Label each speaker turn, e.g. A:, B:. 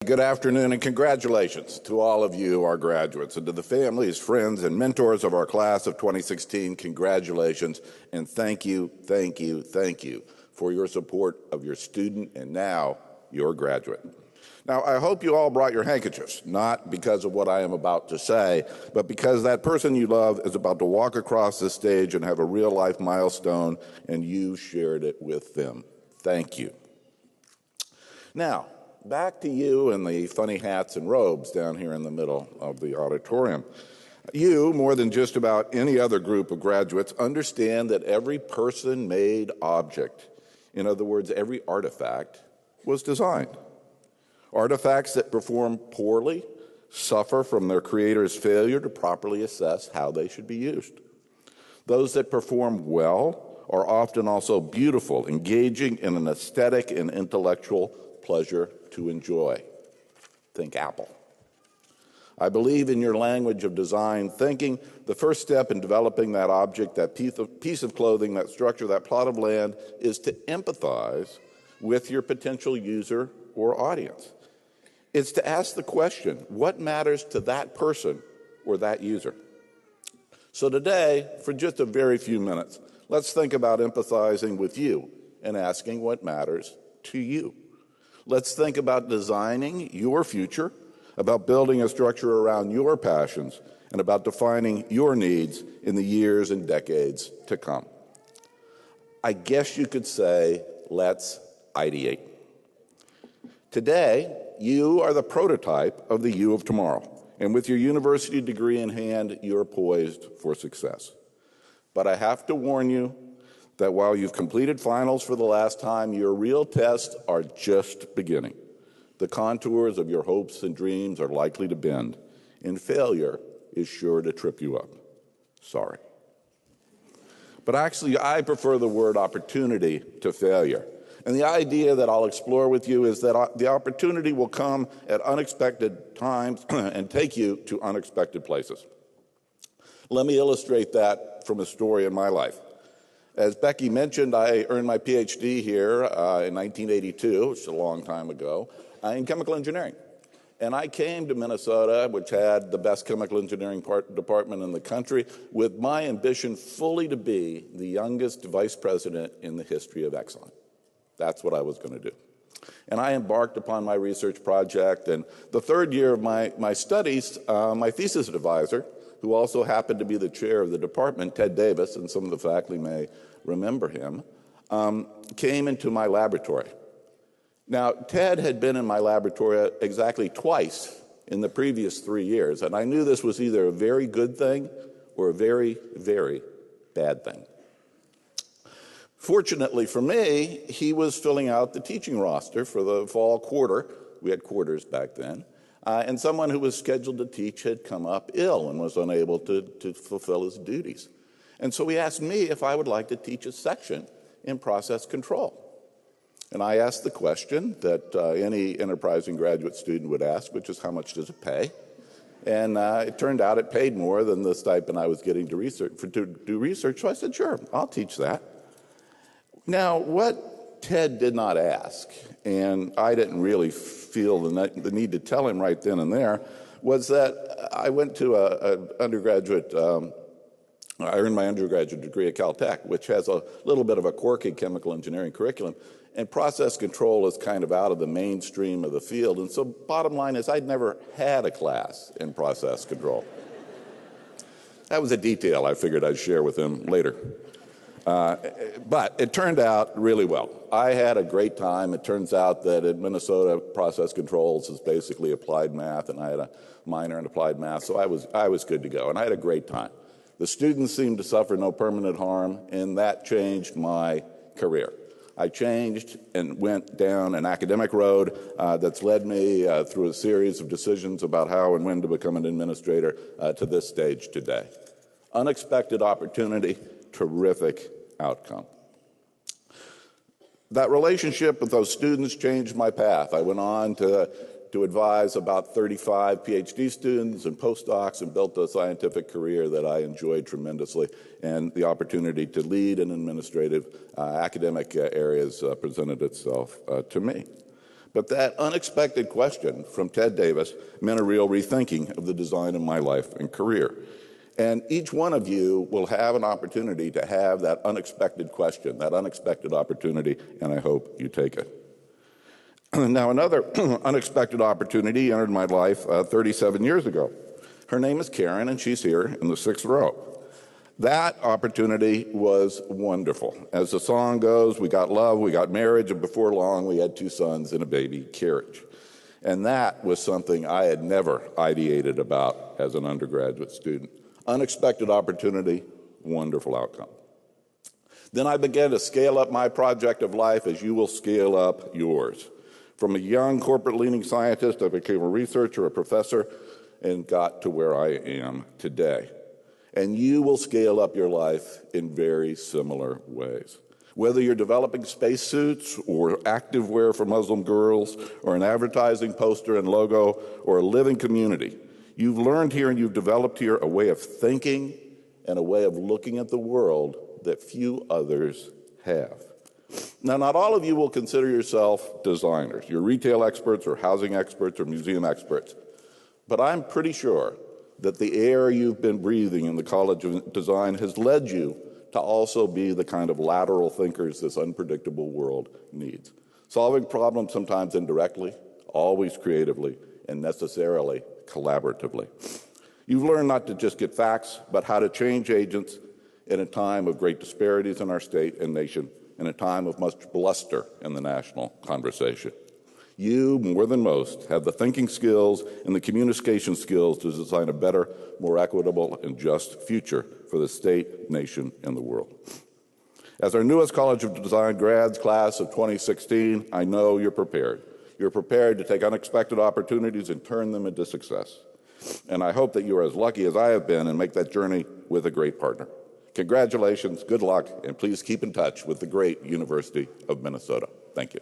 A: Good afternoon and congratulations to all of you, our graduates, and to the families, friends, and mentors of our class of 2016, congratulations and thank you for your support of your student and now your graduate. Now, I hope you all brought your handkerchiefs, not because of what I am about to say, but because that person you love is about to walk across the stage and have a real-life milestone, and you shared it with them. Thank you. Now, back to you and the funny hats and robes down here in the middle of the auditorium. You, more than just about any other group of graduates, understand that every person-made object, in other words, every artifact, was designed. Artifacts that perform poorly suffer from their creator's failure to properly assess how they should be used. Those that perform well are often also beautiful, engaging in an aesthetic and intellectual pleasure to enjoy. Think Apple. I believe in your language of design thinking. The first step in developing that object, that piece of clothing, that structure, that plot of land, is to empathize with your potential user or audience. It's to ask the question, what matters to that person or that user? So today, for just a very few minutes, let's think about empathizing with you and asking what matters to you. Let's think about designing your future, about building a structure around your passions, and about defining your needs in the years and decades to come. I guess you could say, let's ideate. Today, you are the prototype of the you of tomorrow, and with your university degree in hand, you're poised for success. But I have to warn you that while you've completed finals for the last time, your real tests are just beginning. The contours of your hopes and dreams are likely to bend, and failure is sure to trip you up. Sorry. But actually, I prefer the word opportunity to failure. And the idea that I'll explore with you is that the opportunity will come at unexpected times and take you to unexpected places. Let me illustrate that from a story in my life. As Becky mentioned, I earned my PhD here in 1982, which is a long time ago, in chemical engineering. And I came to Minnesota, which had the best chemical engineering department in the country, with my ambition fully to be the youngest vice president in the history of Exxon. That's what I was going to do. And I embarked upon my research project, and the third year of my studies, my thesis advisor, who also happened to be the chair of the department, Ted Davis, and some of the faculty may remember him, came into my laboratory. Now, Ted had been in my laboratory exactly twice in the previous 3 years, and I knew this was either a very good thing or a very, very bad thing. Fortunately for me, he was filling out the teaching roster for the fall quarter. We had quarters back then. And someone who was scheduled to teach had come up ill and was unable to fulfill his duties. And so he asked me if I would like to teach a section in process control. And I asked the question that any enterprising graduate student would ask, which is, how much does it pay? And it turned out it paid more than the stipend I was getting to do research. So I said, sure, I'll teach that. Now, what Ted did not ask, and I didn't really feel the need to tell him right then and there, was that I went to I earned my undergraduate degree at Caltech, which has a little bit of a quirky chemical engineering curriculum, and process control is kind of out of the mainstream of the field. And so bottom line is I'd never had a class in process control. That was a detail I figured I'd share with him later. But it turned out really well. I had a great time. It turns out that at Minnesota, process controls is basically applied math, and I had a minor in applied math, so I was good to go, and I had a great time. The students seemed to suffer no permanent harm, and that changed my career. I changed and went down an academic road that's led me through a series of decisions about how and when to become an administrator to this stage today. Unexpected opportunity, terrific outcome. That relationship with those students changed my path. I went on to advise about 35 PhD students and postdocs and built a scientific career that I enjoyed tremendously, and the opportunity to lead in administrative academic areas presented itself to me. But that unexpected question from Ted Davis meant a real rethinking of the design of my life and career. And each one of you will have an opportunity to have that unexpected question, that unexpected opportunity, and I hope you take it. Now, another unexpected opportunity entered my life 37 years ago. Her name is Karen, and she's here in the 6th row. That opportunity was wonderful. As the song goes, we got love, we got marriage, and before long, we had 2 sons and a baby carriage. And that was something I had never ideated about as an undergraduate student. Unexpected opportunity, wonderful outcome. Then I began to scale up my project of life as you will scale up yours. From a young corporate-leaning scientist, I became a researcher, a professor, and got to where I am today. And you will scale up your life in very similar ways. Whether you're developing spacesuits or activewear for Muslim girls or an advertising poster and logo or a living community, you've learned here and you've developed here a way of thinking and a way of looking at the world that few others have. Now, not all of you will consider yourself designers. You're retail experts or housing experts or museum experts. But I'm pretty sure that the air you've been breathing in the College of Design has led you to also be the kind of lateral thinkers this unpredictable world needs. Solving problems sometimes indirectly, always creatively, and necessarily collaboratively. You've learned not to just get facts, but how to change agents in a time of great disparities in our state and nation, in a time of much bluster in the national conversation. You, more than most, have the thinking skills and the communication skills to design a better, more equitable, and just future for the state, nation, and the world. As our newest College of Design grads class of 2016, I know you're prepared. You're prepared to take unexpected opportunities and turn them into success. And I hope that you are as lucky as I have been and make that journey with a great partner. Congratulations, good luck, and please keep in touch with the great University of Minnesota. Thank you.